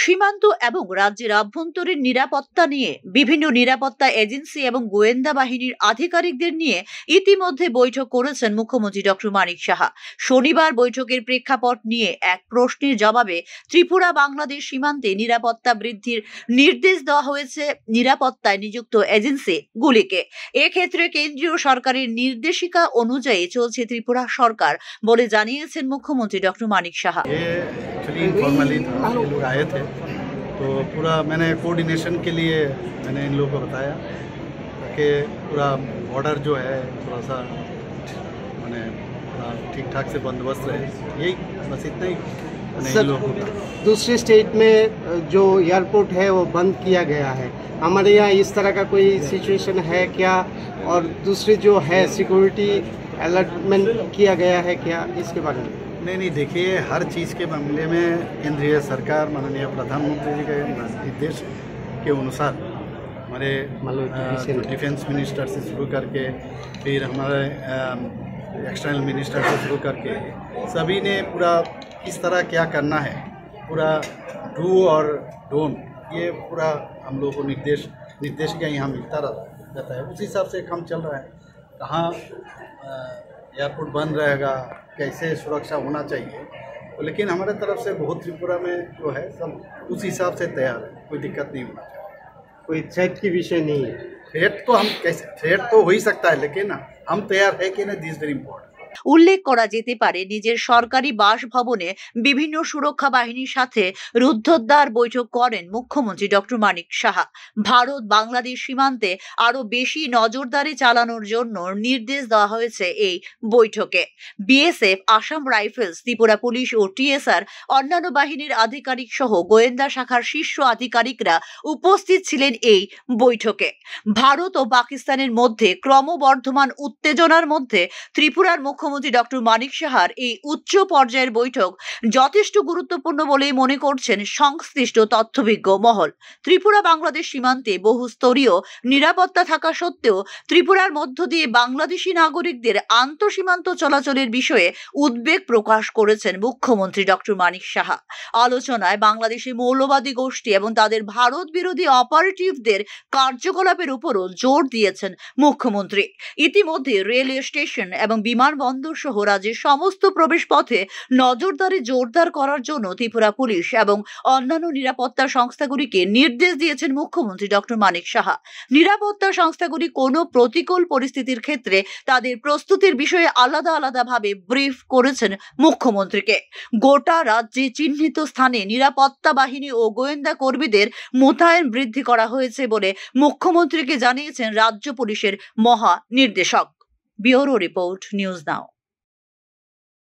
সীমান্ত এবং রাজ্যের আভ্যন্তরীণ নিরাপত্তা নিয়ে বিভিন্ন নিরাপত্তা এজেন্সি এবং গোয়েন্দা বাহিনীর আধিকারিকদের নিয়ে ইতিমধ্যে বৈঠক করেছেন মুখ্যমন্ত্রী ডক্টর মানিক সাহা। শনিবার বৈঠকের প্রেক্ষাপট নিয়ে এক প্রশ্নের জবাবে ত্রিপুরা বাংলাদেশ সীমান্তে নিরাপত্তা বৃদ্ধির নির্দেশ দেওয়া হয়েছে নিরাপত্তায় নিযুক্ত এজেন্সিগুলিকে। এক্ষেত্রে কেন্দ্রীয় সরকারের নির্দেশিকা অনুযায়ী চলছে ত্রিপুরা সরকার বলে জানিয়েছেন মুখ্যমন্ত্রী ডক্টর मानिक साहा। फॉर्मली ये लोग आए थे तो पूरा मैंने कोऑर्डिनेशन के लिए मैंने इन लोगों को बताया कि पूरा बॉर्डर जो है थोड़ा सा मैंने ठीक ठाक से बंदोबस्त रहे, यही बस इतना ही इन लोगों को। दूसरे स्टेट में जो एयरपोर्ट है वो बंद किया गया है, हमारे यहाँ इस तरह का कोई सिचुएशन है क्या? और दूसरी जो है सिक्योरिटी अलर्टमेंट किया गया है क्या, इसके बारे में? नहीं देखिए, हर चीज़ के मामले में केंद्रीय सरकार माननीय प्रधानमंत्री जी के निर्देश के अनुसार हमारे डिफेंस मिनिस्टर से शुरू करके फिर हमारे एक्सटर्नल मिनिस्टर से शुरू करके सभी ने पूरा किस तरह क्या करना है, पूरा डू और डोंट, ये पूरा हम लोग को निर्देश का यहाँ मिलता रहता है। उस हिसाब से काम चल रहा है। कहाँ एयरपोर्ट बंद रहेगा, कैसे सुरक्षा होना चाहिए, लेकिन हमारे तरफ से बहुत त्रिपुरा में जो है सब उस हिसाब से तैयार है, कोई दिक्कत नहीं होना चाहिए। कोई थ्रेट की विषय नहीं है। थ्रेट तो हम कैसे, थ्रेट तो हो ही सकता है, लेकिन हम तैयार है कि नहीं, दिस वेरी इम्पोर्टेंट। উল্লেখ করা যেতে পারে, নিজের সরকারি বাসভবনে বিভিন্ন সুরক্ষা বাহিনীর সাথে রুদ্ধদ্বার বৈঠক করেন মুখ্যমন্ত্রী ডক্টর মানিক সাহা। ভারত বাংলাদেশ সীমান্তে আরো বেশি নজরদারি চালানোর জন্য নির্দেশ দেওয়া হয়েছে এই বৈঠকে। BSF, Assam rifles, Tripura police ও টিএসআর অন্যান্য বাহিনীর আধিকারিক সহ গোয়েন্দা শাখার শীর্ষ আধিকারিকরা উপস্থিত ছিলেন এই বৈঠকে। ভারত ও পাকিস্তানের মধ্যে ক্রমবর্ধমান উত্তেজনার মধ্যে ত্রিপুরার মুখ্যমন্ত্রী ডক্টর মানিক সাহার এই উচ্চ পর্যায়ের বৈঠক যথেষ্ট গুরুত্বপূর্ণ বলেই মনে করছেন সংশ্লিষ্ট তথ্যভিজ্ঞ মহল। ত্রিপুরা বাংলাদেশ সীমান্তে বহুস্তরীয় নিরাপত্তা থাকা সত্ত্বেও ত্রিপুরার মধ্য দিয়ে বাংলাদেশি নাগরিকদের আন্তঃসীমান্ত চলাচলের বিষয়ে উদ্বেগ প্রকাশ করেছেন মুখ্যমন্ত্রী ডক্টর মানিক সাহা। আলোচনায় বাংলাদেশি মৌলবাদী গোষ্ঠী এবং তাদের ভারত বিরোধী অপারেটিভদের কার্যকলাপের উপরও জোর দিয়েছেন মুখ্যমন্ত্রী। ইতিমধ্যে রেলওয়ে স্টেশন এবং বিমানবন্দর সহ রাজ্যের সমস্ত প্রবেশ পথে নজরদারি জোরদার করার জন্য ত্রিপুরা পুলিশ এবং অন্যান্য নিরাপত্তা সংস্থাগুলিকে নির্দেশ দিয়েছেন মুখ্যমন্ত্রী ডক্টর মানিক সাহা। নিরাপত্তা সংস্থাগুলি কোনো প্রতিকূল পরিস্থিতির ক্ষেত্রে তাদের প্রস্তুতির বিষয়ে আলাদাভাবে ব্রিফ করেছেন মুখ্যমন্ত্রীকে। গোটা রাজ্যে চিহ্নিত স্থানে নিরাপত্তা বাহিনী ও গোয়েন্দা কর্মীদের মোতায়েন বৃদ্ধি করা হয়েছে বলে মুখ্যমন্ত্রীকে জানিয়েছেন রাজ্য পুলিশের মহা নির্দেশক। Bureau report, news now.